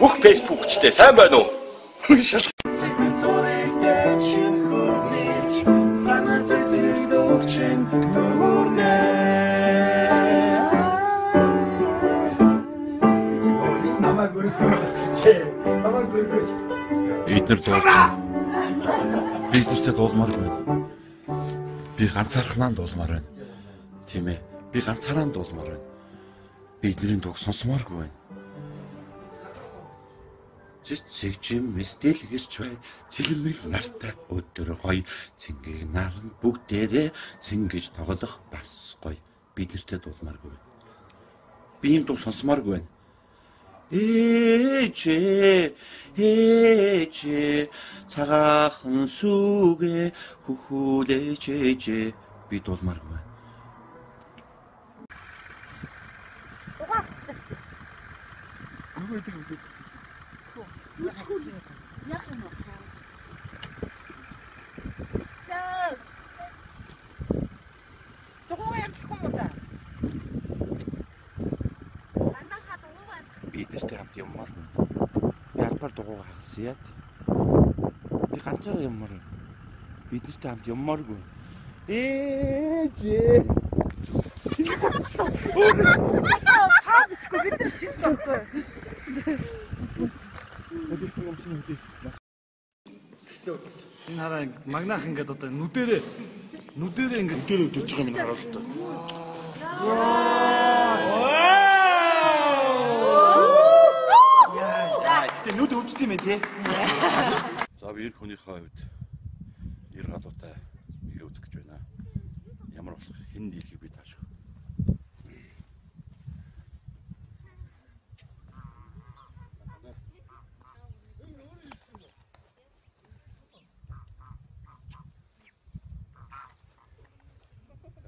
бүх фэйсбүүкчтэй сайн байна уу? Эднэр дуулж биднэртэй дуулмаар байна. Би ганцаархнаа дуулмаар байна. Тийм ээ. Би ганцаараа дуулмаар байна. Бидний дуу сонсомооргүй байна. Цэцэг чимээс дэлгэрч бай. Цэлмэг нартай өдөр гоё. Цэнгийг наран бүгдээрээ цэнгэж тоглох бас гоё. Биднэртэй дуулмааргүй байна. Би энэ дуу сонсомооргүй байна. Ээжээ цагаахан сүгэ хүхүүлээжээ би дуулмааргүй байна. Угаачлаа шүү дээ. Үгүй дээ. Яг юм уу? Дугуйгаа ямжлахгүй муу та? Би тэртэй хамт юммаар. Би албаар дугуйгаа хагасан яа. Би ганцаараа юммаар. Бид нартай хамт юммааргүй. Ээжээ. Хаа бичгүй бид нар чийсэн одоо. Энэ хараа магнах ингээд одоо нүдэрээ ингээд өдөрж байгаа юм хараад одоо. Тэ нүд өвддөг юм тий. За би эр хүнийхээ хувьд эр галуутай ир үзэх гэж байна. Ямар болох хэн дийлхийг би тааш.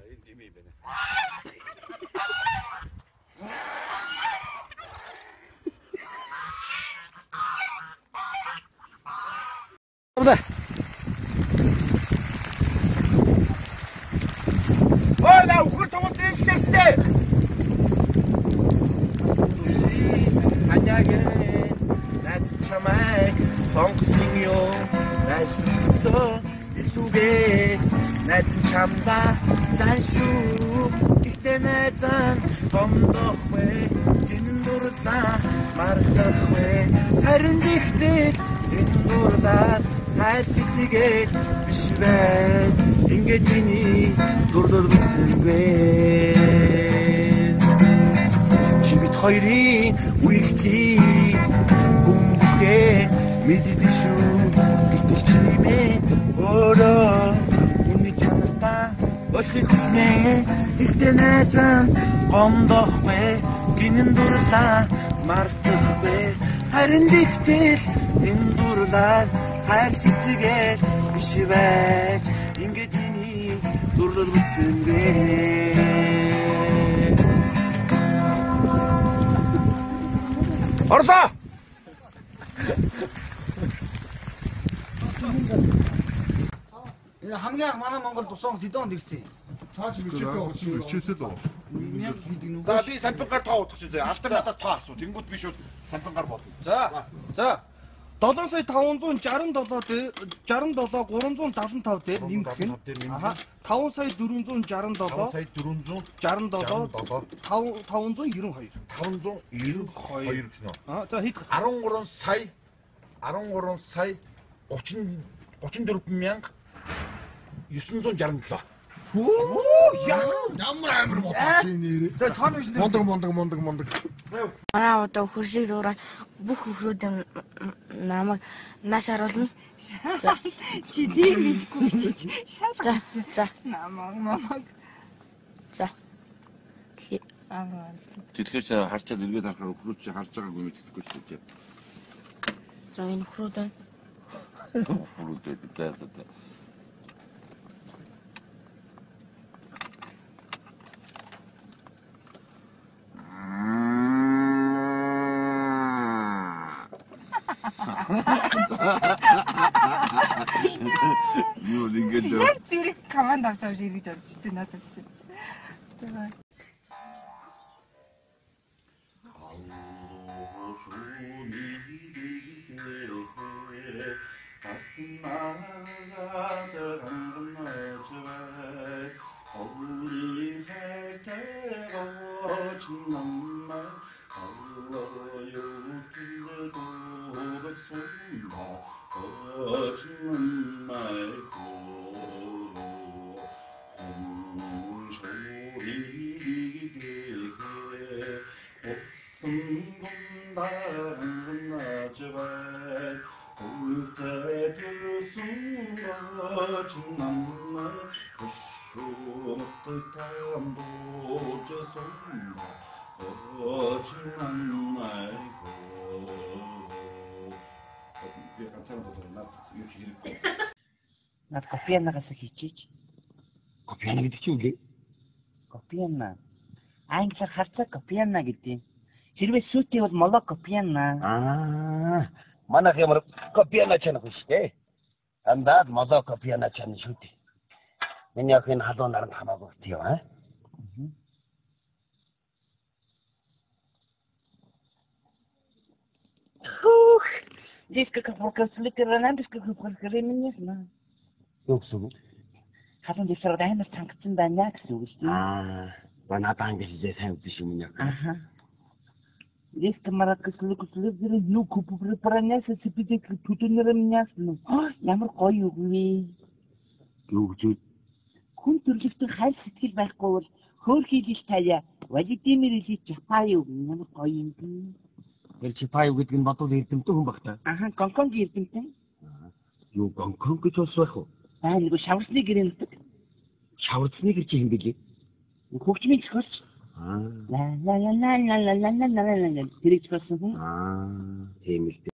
Энэ дими байна. Ой, на ухэр тогт хэллээстэй. Аняагээ над чамайг сонгосон ёо. Найсмисоо илүүгээ над чамда сайн шүү. Ихтэй найзан гомдохгүй гинэн дурлаа мартахгүй харин ихтэй энэ дурлаа хайр сэтгэгээд биш бай. Ингээд миний дурлал бүтсэнгүй. Чи бит хоёрын үерхтгийг хүмүгэ мэддэг шүү. Гэтэл чи мэн өөрөө үний чанартай болохыг хүснэ. Ихтэй найзан гомдохгүй гинэн дурлаа мартахгүй харин ихтэй энэ дурлаа хайр сэтгэгээд биш байж. Ингээд миний дурлал бүтсэнгүй. Орлоо! Энэ хамгийн анх манай Монгол тусаан Зидонд ирсэн. Цааш бичээтэй дөө. Яг хийдэг нүг. За би сампингаар тоо удах чинь алдар надаас тоо асуу. Тэнгүүд би шууд сампингаар бодно. За 7,567 дээр 67 375 дээр нэмэх нь 5,467 5,592 592 гэсэн үү? за хэд 13 сая 34 мянга 967. Ямар амар бодсон нэрээ. за тооны биш Мондог. Манай одоо хөршиг дуурай бүх хөрөөд намайг нааш харуулна. Чи тийм мэдгүй чи. За. Намаг. За. Тэгэхээр харчаад эргээд харахаар хөрөөч харж байгаагүй мэддэхгүй шүү дээ. За энэ хөрөөд байна. Хөрөөд за. Юу ингэж Яг зэрэг команд авч иргэж авч тий надад чи. Тэгээ. сонда очнон майго 홍소리리게 옥승군다는 나지발 울테들 순간 진남나 부슈뜨담도 저손다 어진난 말고 Би ганцаар болоо наад юу ч хэрэггүй. Над копианагаас хийчих. Копиана гэдэг чинь үгүй. Копиана. Англиар харцаа копиана гэдэг. Хэрвээ сүйтэй бол моло копиана. Манайх ямар копиана чанах биш дээ. Андаад моло копиана чанах шүү дээ. Миний охин халуун наранд хамаагүй тийм аа. Хух. Диска капокаслик ранандиска капокареминьясна. Юу гэсэн үг? Хатан дэсрэг амар цангацсан байна гэсэн үг шүү дээ. Банатан гэж сайн үгүй шүү миний охин. Аха. Диска маракаслик капокареминьясна ну купупрепараняса сипидик тутунерамнясна. Ямар гоё үг вэ? Юу гэж Хүн төрлөختөн хайр сэтгэл байхгүй бол хөөрхийлэл таяа. Владимир Ильич Чапай үг ямар гоё юм бэ? Чипай гэдэг нь бодвол эрдэмтэн хүн баг та. Аха, Гонконг эрдэмтэн. Юу Гонконг гэж бас байх уу? Нэг шаварсны гэрэнтэг. Шаварцны гэр чи юм бэлээ. Хөгжмийн зохиолч. Аа. Ла ла ла ла ла ла ла ла ла ла. Тэр их болсон хүн. Тийм л